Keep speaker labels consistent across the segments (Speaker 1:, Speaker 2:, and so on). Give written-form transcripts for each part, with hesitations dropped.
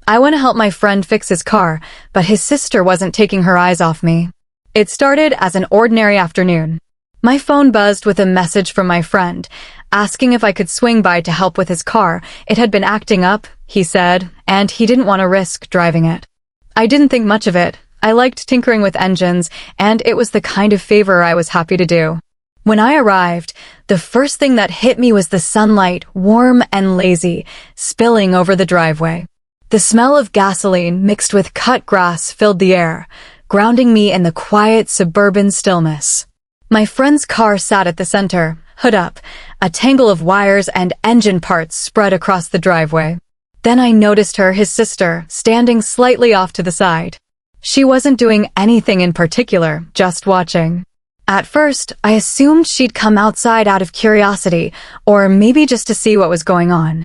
Speaker 1: I want to help my friend fix his car, but his sister wasn't taking her eyes off me. It started as an ordinary afternoon. My phone buzzed with a message from my friend, asking if I could swing by to help with his car. It had been acting up, he said, and he didn't want to risk driving it. I didn't think much of it. I liked tinkering with engines, and it was the kind of favor I was happy to do. When I arrived, the first thing that hit me was the sunlight, warm and lazy, spilling over the driveway. The smell of gasoline mixed with cut grass filled the air, grounding me in the quiet suburban stillness. My friend's car sat at the center, hood up, a tangle of wires and engine parts spread across the driveway. Then I noticed his sister, standing slightly off to the side. She wasn't doing anything in particular, just watching. At first, I assumed she'd come outside out of curiosity, or maybe just to see what was going on.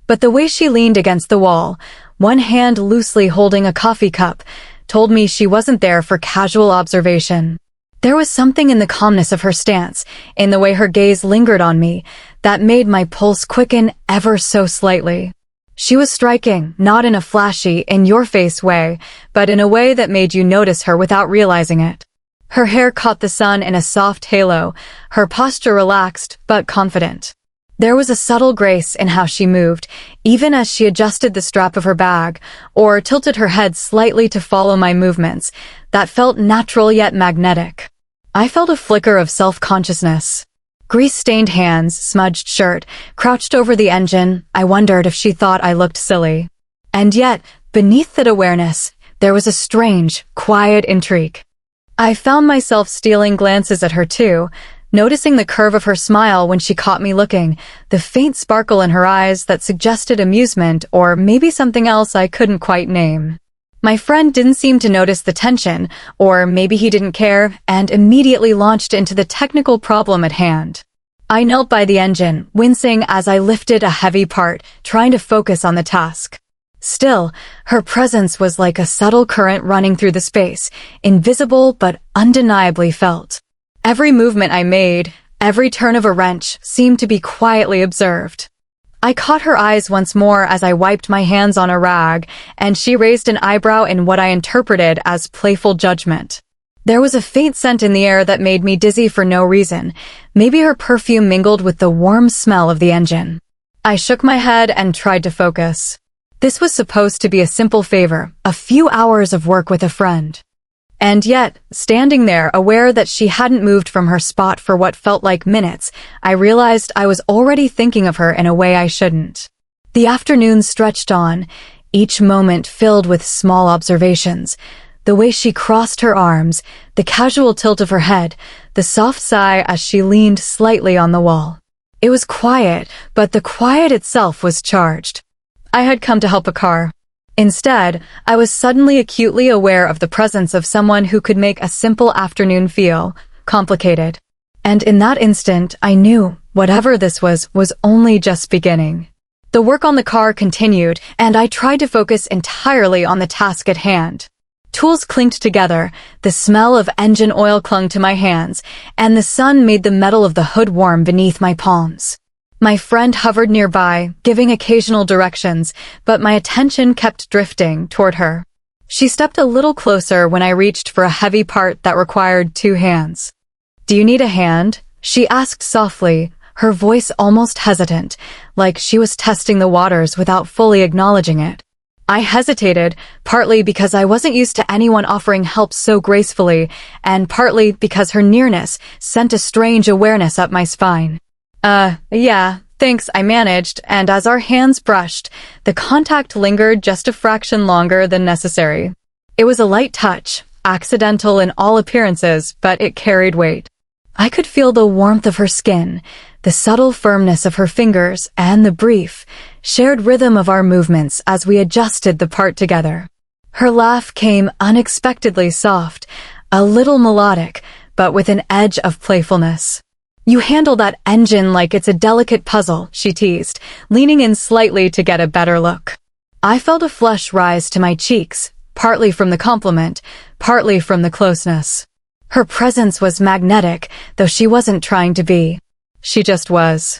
Speaker 1: But the way she leaned against the wall, one hand loosely holding a coffee cup, told me she wasn't there for casual observation. There was something in the calmness of her stance, in the way her gaze lingered on me, that made my pulse quicken ever so slightly. She was striking, not in a flashy, in-your-face way, but in a way that made you notice her without realizing it. Her hair caught the sun in a soft halo, her posture relaxed but confident. There was a subtle grace in how she moved, even as she adjusted the strap of her bag, or tilted her head slightly to follow my movements, that felt natural yet magnetic. I felt a flicker of self-consciousness. Grease-stained hands, smudged shirt, crouched over the engine. I wondered if she thought I looked silly. And yet, beneath that awareness, there was a strange, quiet intrigue. I found myself stealing glances at her too, noticing the curve of her smile when she caught me looking, the faint sparkle in her eyes that suggested amusement or maybe something else I couldn't quite name. My friend didn't seem to notice the tension, or maybe he didn't care, and immediately launched into the technical problem at hand. I knelt by the engine, wincing as I lifted a heavy part, trying to focus on the task. Still, her presence was like a subtle current running through the space, invisible but undeniably felt. Every movement I made, every turn of a wrench, seemed to be quietly observed. I caught her eyes once more as I wiped my hands on a rag, and she raised an eyebrow in what I interpreted as playful judgment. There was a faint scent in the air that made me dizzy for no reason. Maybe her perfume mingled with the warm smell of the engine. I shook my head and tried to focus. This was supposed to be a simple favor, a few hours of work with a friend. And yet, standing there, aware that she hadn't moved from her spot for what felt like minutes, I realized I was already thinking of her in a way I shouldn't. The afternoon stretched on, each moment filled with small observations. The way she crossed her arms, the casual tilt of her head, the soft sigh as she leaned slightly on the wall. It was quiet, but the quiet itself was charged. I had come to help a car. Instead, I was suddenly acutely aware of the presence of someone who could make a simple afternoon feel complicated. And in that instant, I knew whatever this was only just beginning. The work on the car continued, and I tried to focus entirely on the task at hand. Tools clinked together, the smell of engine oil clung to my hands, and the sun made the metal of the hood warm beneath my palms. My friend hovered nearby, giving occasional directions, but my attention kept drifting toward her. She stepped a little closer when I reached for a heavy part that required 2 hands. "Do you need a hand?" she asked softly, her voice almost hesitant, like she was testing the waters without fully acknowledging it. I hesitated, partly because I wasn't used to anyone offering help so gracefully, and partly because her nearness sent a strange awareness up my spine. Yeah, thanks, I managed, and as our hands brushed, the contact lingered just a fraction longer than necessary. It was a light touch, accidental in all appearances, but it carried weight. I could feel the warmth of her skin, the subtle firmness of her fingers, and the brief, shared rhythm of our movements as we adjusted the part together. Her laugh came unexpectedly soft, a little melodic, but with an edge of playfulness. "You handle that engine like it's a delicate puzzle," she teased, leaning in slightly to get a better look. I felt a flush rise to my cheeks, partly from the compliment, partly from the closeness. Her presence was magnetic, though she wasn't trying to be. She just was.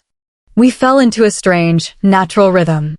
Speaker 1: We fell into a strange, natural rhythm.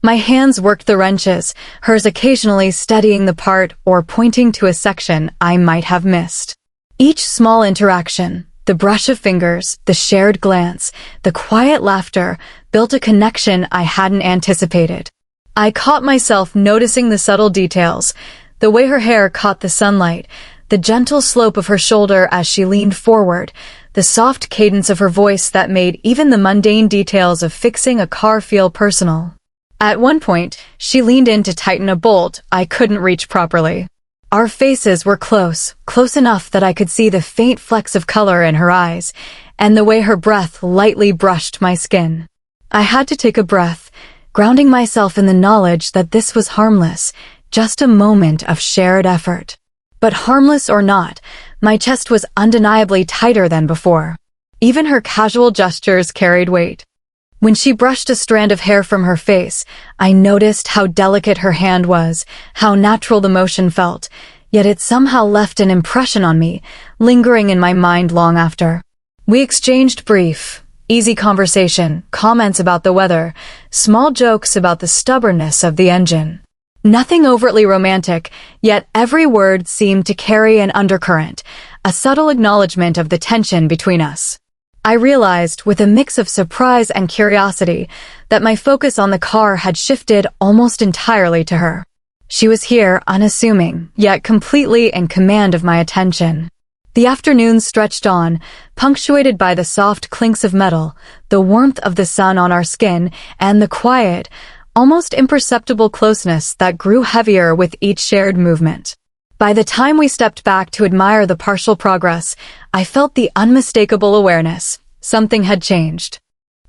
Speaker 1: My hands worked the wrenches, hers occasionally steadying the part or pointing to a section I might have missed. Each small interaction, the brush of fingers, the shared glance, the quiet laughter, built a connection I hadn't anticipated. I caught myself noticing the subtle details, the way her hair caught the sunlight, the gentle slope of her shoulder as she leaned forward, the soft cadence of her voice that made even the mundane details of fixing a car feel personal. At one point, she leaned in to tighten a bolt I couldn't reach properly. Our faces were close enough that I could see the faint flecks of color in her eyes, and the way her breath lightly brushed my skin. I had to take a breath, grounding myself in the knowledge that this was harmless, just a moment of shared effort. But harmless or not, my chest was undeniably tighter than before. Even her casual gestures carried weight. When she brushed a strand of hair from her face, I noticed how delicate her hand was, how natural the motion felt, yet it somehow left an impression on me, lingering in my mind long after. We exchanged brief, easy conversation, comments about the weather, small jokes about the stubbornness of the engine. Nothing overtly romantic, yet every word seemed to carry an undercurrent, a subtle acknowledgement of the tension between us. I realized, with a mix of surprise and curiosity, that my focus on the car had shifted almost entirely to her. She was here, unassuming, yet completely in command of my attention. The afternoon stretched on, punctuated by the soft clinks of metal, the warmth of the sun on our skin, and the quiet, almost imperceptible closeness that grew heavier with each shared movement. By the time we stepped back to admire the partial progress, I felt the unmistakable awareness. Something had changed.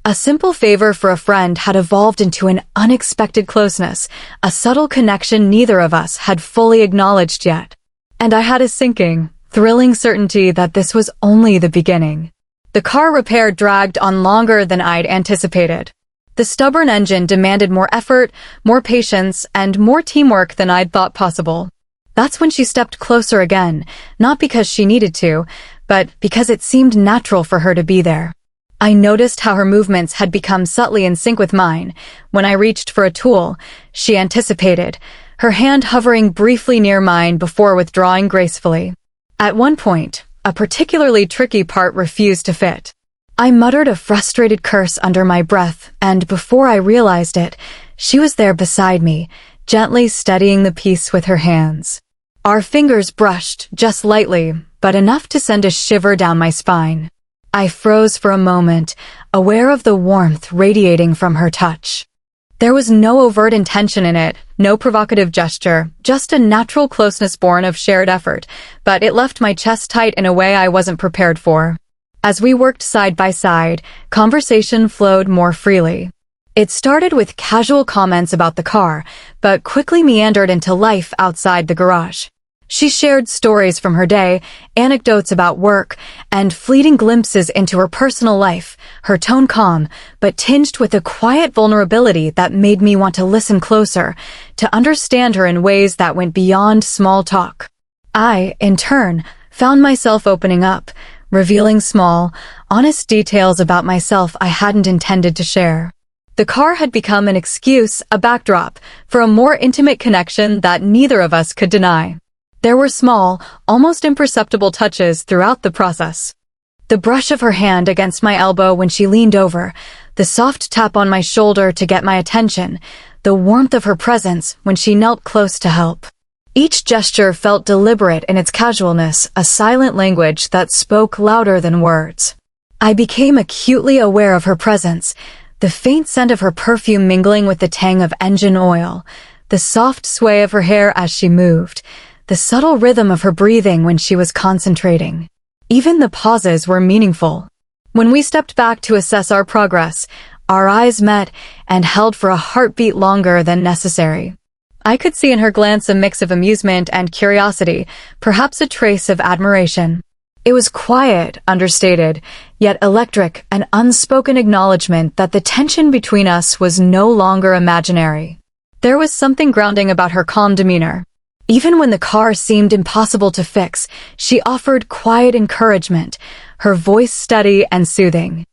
Speaker 1: A simple favor for a friend had evolved into an unexpected closeness, a subtle connection neither of us had fully acknowledged yet. And I had a sinking, thrilling certainty that this was only the beginning. The car repair dragged on longer than I'd anticipated. The stubborn engine demanded more effort, more patience, and more teamwork than I'd thought possible. That's when she stepped closer again, not because she needed to, but because it seemed natural for her to be there. I noticed how her movements had become subtly in sync with mine. When I reached for a tool, she anticipated, her hand hovering briefly near mine before withdrawing gracefully. At one point, a particularly tricky part refused to fit. I muttered a frustrated curse under my breath, and before I realized it, she was there beside me, gently steadying the piece with her hands. Our fingers brushed, just lightly, but enough to send a shiver down my spine. I froze for a moment, aware of the warmth radiating from her touch. There was no overt intention in it, no provocative gesture, just a natural closeness born of shared effort, but it left my chest tight in a way I wasn't prepared for. As we worked side by side, conversation flowed more freely. It started with casual comments about the car, but quickly meandered into life outside the garage. She shared stories from her day, anecdotes about work, and fleeting glimpses into her personal life, her tone calm, but tinged with a quiet vulnerability that made me want to listen closer, to understand her in ways that went beyond small talk. I, in turn, found myself opening up, revealing small, honest details about myself I hadn't intended to share. The car had become an excuse, a backdrop, for a more intimate connection that neither of us could deny. There were small, almost imperceptible touches throughout the process. The brush of her hand against my elbow when she leaned over, the soft tap on my shoulder to get my attention, the warmth of her presence when she knelt close to help. Each gesture felt deliberate in its casualness, a silent language that spoke louder than words. I became acutely aware of her presence, the faint scent of her perfume mingling with the tang of engine oil, the soft sway of her hair as she moved, the subtle rhythm of her breathing when she was concentrating. Even the pauses were meaningful. When we stepped back to assess our progress, our eyes met and held for a heartbeat longer than necessary. I could see in her glance a mix of amusement and curiosity, perhaps a trace of admiration. It was quiet, understated, yet electric, an unspoken acknowledgement that the tension between us was no longer imaginary. There was something grounding about her calm demeanor. Even when the car seemed impossible to fix, she offered quiet encouragement, her voice steady and soothing.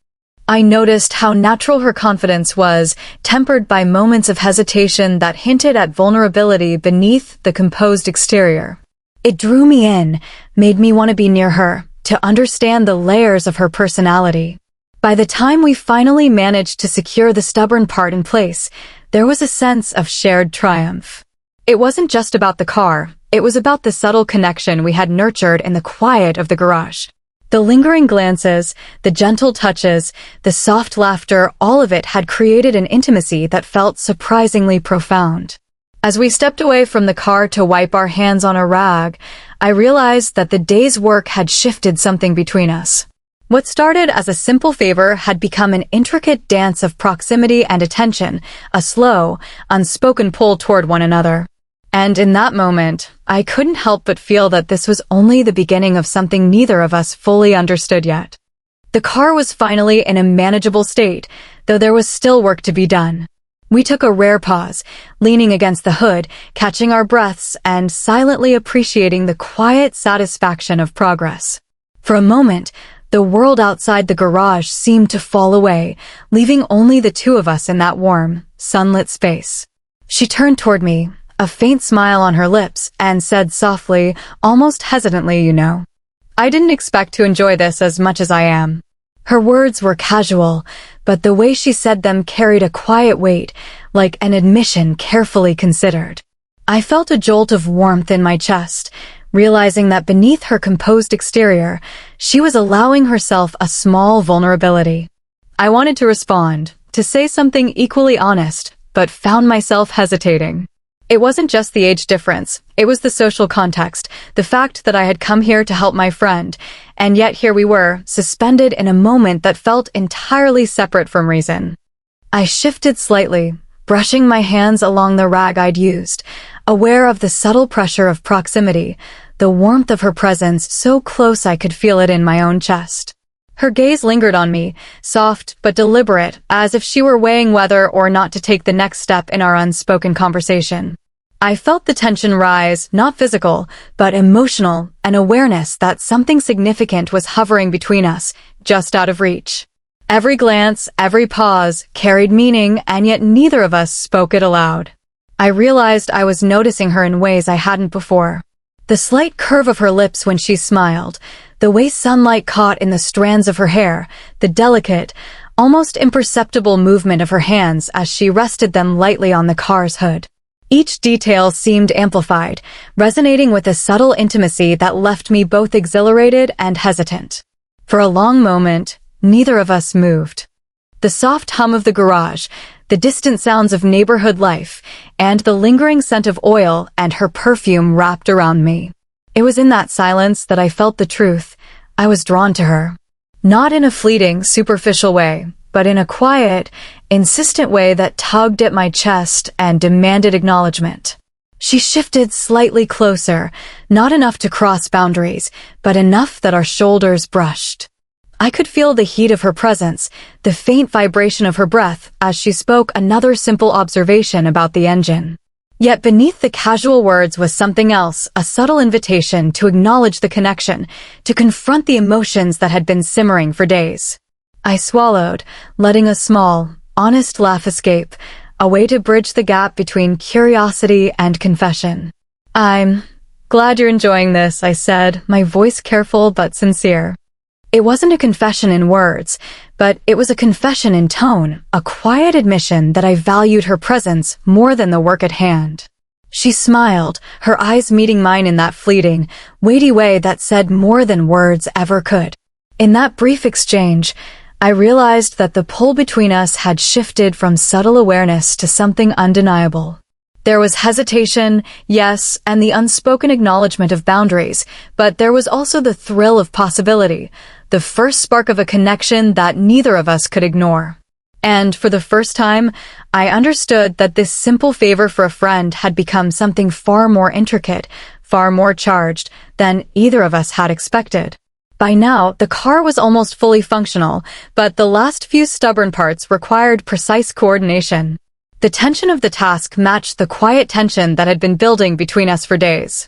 Speaker 1: I noticed how natural her confidence was, tempered by moments of hesitation that hinted at vulnerability beneath the composed exterior. It drew me in, made me want to be near her, to understand the layers of her personality. By the time we finally managed to secure the stubborn part in place, there was a sense of shared triumph. It wasn't just about the car, it was about the subtle connection we had nurtured in the quiet of the garage. The lingering glances, the gentle touches, the soft laughter, all of it had created an intimacy that felt surprisingly profound. As we stepped away from the car to wipe our hands on a rag, I realized that the day's work had shifted something between us. What started as a simple favor had become an intricate dance of proximity and attention, a slow, unspoken pull toward one another. And in that moment, I couldn't help but feel that this was only the beginning of something neither of us fully understood yet. The car was finally in a manageable state, though there was still work to be done. We took a rare pause, leaning against the hood, catching our breaths, and silently appreciating the quiet satisfaction of progress. For a moment, the world outside the garage seemed to fall away, leaving only the two of us in that warm, sunlit space. She turned toward me, a faint smile on her lips, and said softly, almost hesitantly, I didn't expect to enjoy this as much as I am. Her words were casual, but the way she said them carried a quiet weight, like an admission carefully considered. I felt a jolt of warmth in my chest, realizing that beneath her composed exterior, she was allowing herself a small vulnerability. I wanted to respond, to say something equally honest, but found myself hesitating. It wasn't just the age difference, it was the social context, the fact that I had come here to help my friend, and yet here we were, suspended in a moment that felt entirely separate from reason. I shifted slightly, brushing my hands along the rag I'd used, aware of the subtle pressure of proximity, the warmth of her presence so close I could feel it in my own chest. Her gaze lingered on me, soft but deliberate, as if she were weighing whether or not to take the next step in our unspoken conversation. I felt the tension rise, not physical, but emotional, an awareness that something significant was hovering between us, just out of reach. Every glance, every pause, carried meaning, and yet neither of us spoke it aloud. I realized I was noticing her in ways I hadn't before. The slight curve of her lips when she smiled, the way sunlight caught in the strands of her hair, the delicate, almost imperceptible movement of her hands as she rested them lightly on the car's hood. Each detail seemed amplified, resonating with a subtle intimacy that left me both exhilarated and hesitant. For a long moment, neither of us moved. The soft hum of the garage, the distant sounds of neighborhood life, and the lingering scent of oil and her perfume wrapped around me. It was in that silence that I felt the truth. I was drawn to her. Not in a fleeting, superficial way, but in a quiet, insistent way that tugged at my chest and demanded acknowledgement. She shifted slightly closer, not enough to cross boundaries, but enough that our shoulders brushed. I could feel the heat of her presence, the faint vibration of her breath as she spoke another simple observation about the engine. Yet beneath the casual words was something else, a subtle invitation to acknowledge the connection, to confront the emotions that had been simmering for days. I swallowed, letting a small, honest laugh escape, a way to bridge the gap between curiosity and confession. I'm glad you're enjoying this, I said, my voice careful but sincere. It wasn't a confession in words, but it was a confession in tone, a quiet admission that I valued her presence more than the work at hand. She smiled, her eyes meeting mine in that fleeting, weighty way that said more than words ever could. In that brief exchange, I realized that the pull between us had shifted from subtle awareness to something undeniable. There was hesitation, yes, and the unspoken acknowledgement of boundaries, but there was also the thrill of possibility, the first spark of a connection that neither of us could ignore. And for the first time, I understood that this simple favor for a friend had become something far more intricate, far more charged than either of us had expected. By now, the car was almost fully functional, but the last few stubborn parts required precise coordination. The tension of the task matched the quiet tension that had been building between us for days.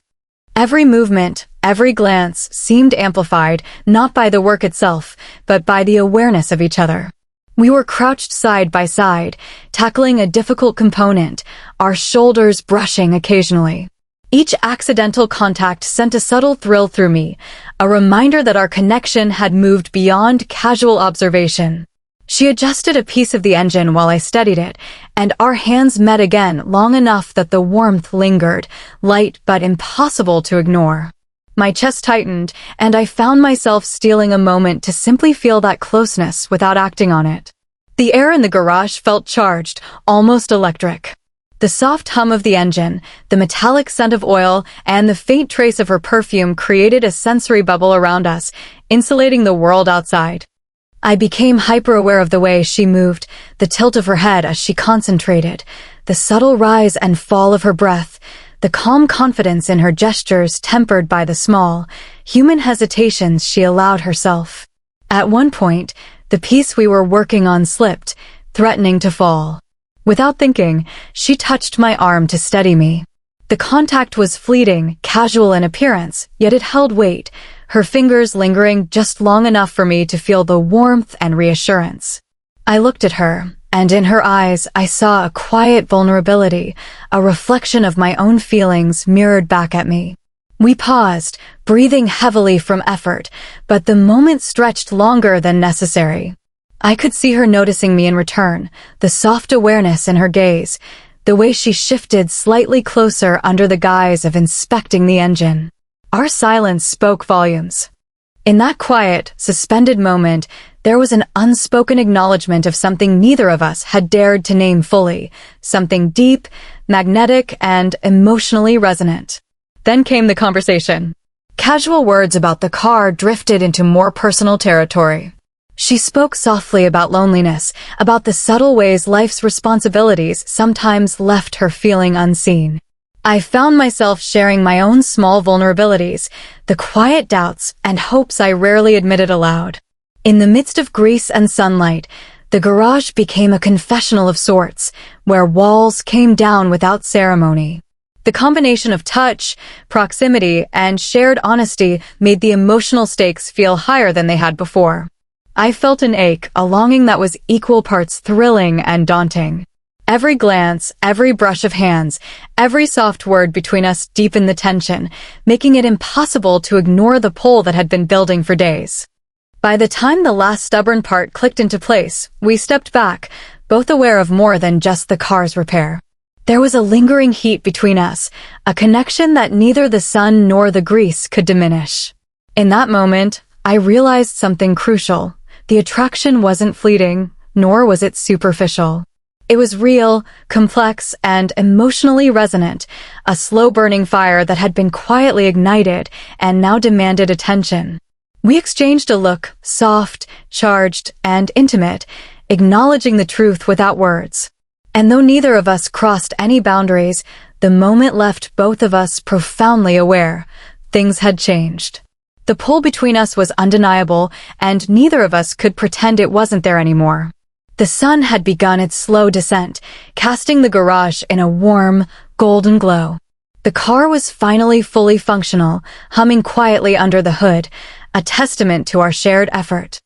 Speaker 1: Every movement, every glance seemed amplified, not by the work itself, but by the awareness of each other. We were crouched side by side, tackling a difficult component, our shoulders brushing occasionally. Each accidental contact sent a subtle thrill through me, a reminder that our connection had moved beyond casual observation. She adjusted a piece of the engine while I studied it, and our hands met again long enough that the warmth lingered, light but impossible to ignore. My chest tightened, and I found myself stealing a moment to simply feel that closeness without acting on it. The air in the garage felt charged, almost electric. The soft hum of the engine, the metallic scent of oil, and the faint trace of her perfume created a sensory bubble around us, insulating the world outside. I became hyper-aware of the way she moved, the tilt of her head as she concentrated, the subtle rise and fall of her breath, the calm confidence in her gestures tempered by the small, human hesitations she allowed herself. At one point, the piece we were working on slipped, threatening to fall. Without thinking, she touched my arm to steady me. The contact was fleeting, casual in appearance, yet it held weight, her fingers lingering just long enough for me to feel the warmth and reassurance. I looked at her, and in her eyes I saw a quiet vulnerability, a reflection of my own feelings mirrored back at me. We paused, breathing heavily from effort, but the moment stretched longer than necessary. I could see her noticing me in return, the soft awareness in her gaze, the way she shifted slightly closer under the guise of inspecting the engine. Our silence spoke volumes. In that quiet, suspended moment, there was an unspoken acknowledgement of something neither of us had dared to name fully, something deep, magnetic, and emotionally resonant. Then came the conversation. Casual words about the car drifted into more personal territory. She spoke softly about loneliness, about the subtle ways life's responsibilities sometimes left her feeling unseen. I found myself sharing my own small vulnerabilities, the quiet doubts and hopes I rarely admitted aloud. In the midst of grease and sunlight, the garage became a confessional of sorts, where walls came down without ceremony. The combination of touch, proximity, and shared honesty made the emotional stakes feel higher than they had before. I felt an ache, a longing that was equal parts thrilling and daunting. Every glance, every brush of hands, every soft word between us deepened the tension, making it impossible to ignore the pull that had been building for days. By the time the last stubborn part clicked into place, we stepped back, both aware of more than just the car's repair. There was a lingering heat between us, a connection that neither the sun nor the grease could diminish. In that moment, I realized something crucial. The attraction wasn't fleeting, nor was it superficial. It was real, complex, and emotionally resonant, a slow-burning fire that had been quietly ignited and now demanded attention. We exchanged a look, soft, charged, and intimate, acknowledging the truth without words. And though neither of us crossed any boundaries, the moment left both of us profoundly aware. Things had changed. The pull between us was undeniable, and neither of us could pretend it wasn't there anymore. The sun had begun its slow descent, casting the garage in a warm, golden glow. The car was finally fully functional, humming quietly under the hood, a testament to our shared effort.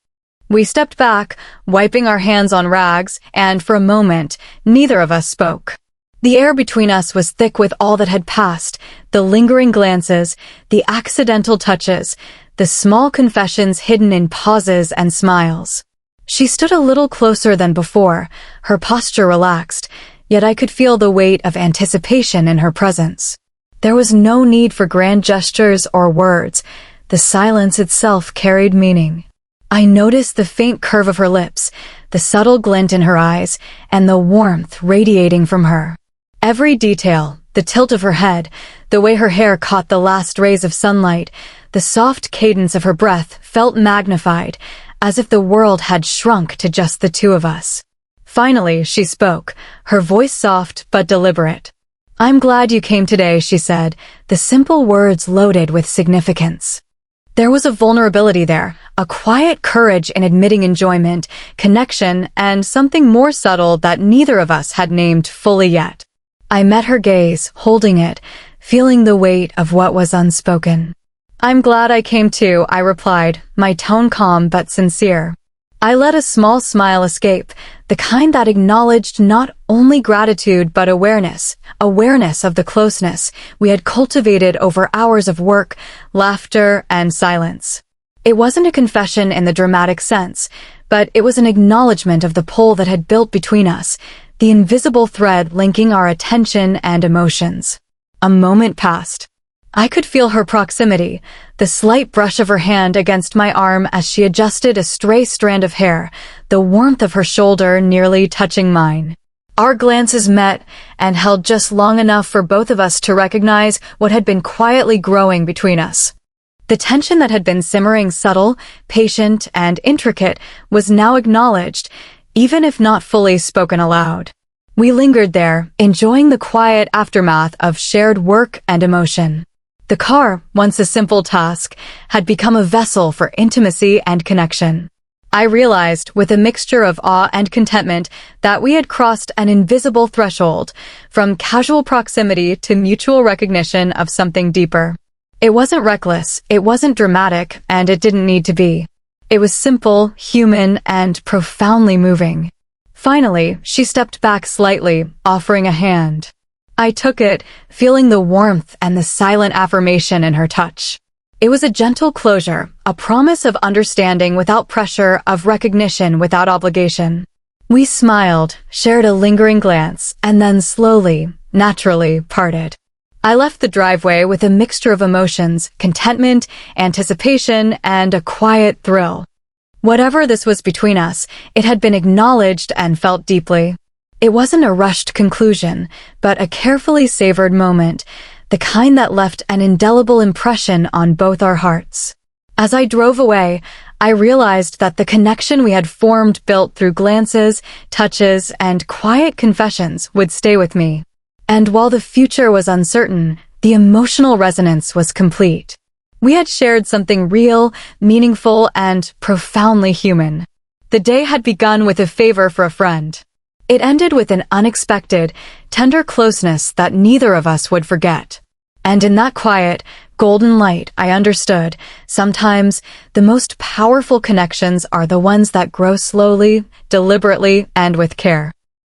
Speaker 1: We stepped back, wiping our hands on rags, and for a moment, neither of us spoke. The air between us was thick with all that had passed, the lingering glances, the accidental touches, the small confessions hidden in pauses and smiles. She stood a little closer than before, her posture relaxed, yet I could feel the weight of anticipation in her presence. There was no need for grand gestures or words. The silence itself carried meaning. I noticed the faint curve of her lips, the subtle glint in her eyes, and the warmth radiating from her. Every detail, the tilt of her head, the way her hair caught the last rays of sunlight, the soft cadence of her breath felt magnified, as if the world had shrunk to just the two of us. Finally, she spoke, her voice soft but deliberate. "I'm glad you came today," she said, the simple words loaded with significance. There was a vulnerability there, a quiet courage in admitting enjoyment, connection, and something more subtle that neither of us had named fully yet. I met her gaze, holding it, feeling the weight of what was unspoken. "I'm glad I came too," I replied, my tone calm but sincere. I let a small smile escape, the kind that acknowledged not only gratitude but awareness of the closeness we had cultivated over hours of work, laughter, and silence. It wasn't a confession in the dramatic sense, but it was an acknowledgement of the pull that had built between us, the invisible thread linking our attention and emotions. A moment passed. I could feel her proximity, the slight brush of her hand against my arm as she adjusted a stray strand of hair, the warmth of her shoulder nearly touching mine. Our glances met and held just long enough for both of us to recognize what had been quietly growing between us. The tension that had been simmering subtle, patient, and intricate was now acknowledged, even if not fully spoken aloud. We lingered there, enjoying the quiet aftermath of shared work and emotion. The car, once a simple task, had become a vessel for intimacy and connection. I realized, with a mixture of awe and contentment, that we had crossed an invisible threshold, from casual proximity to mutual recognition of something deeper. It wasn't reckless, it wasn't dramatic, and it didn't need to be. It was simple, human, and profoundly moving. Finally, she stepped back slightly, offering a hand. I took it, feeling the warmth and the silent affirmation in her touch. It was a gentle closure, a promise of understanding without pressure, of recognition without obligation. We smiled, shared a lingering glance, and then slowly, naturally parted. I left the driveway with a mixture of emotions, contentment, anticipation, and a quiet thrill. Whatever this was between us, it had been acknowledged and felt deeply. It wasn't a rushed conclusion, but a carefully savored moment, the kind that left an indelible impression on both our hearts. As I drove away, I realized that the connection we had formed, built through glances, touches, and quiet confessions, would stay with me. And while the future was uncertain, the emotional resonance was complete. We had shared something real, meaningful, and profoundly human. The day had begun with a favor for a friend. It ended with an unexpected, tender closeness that neither of us would forget. And in that quiet, golden light, I understood, sometimes the most powerful connections are the ones that grow slowly, deliberately, and with care.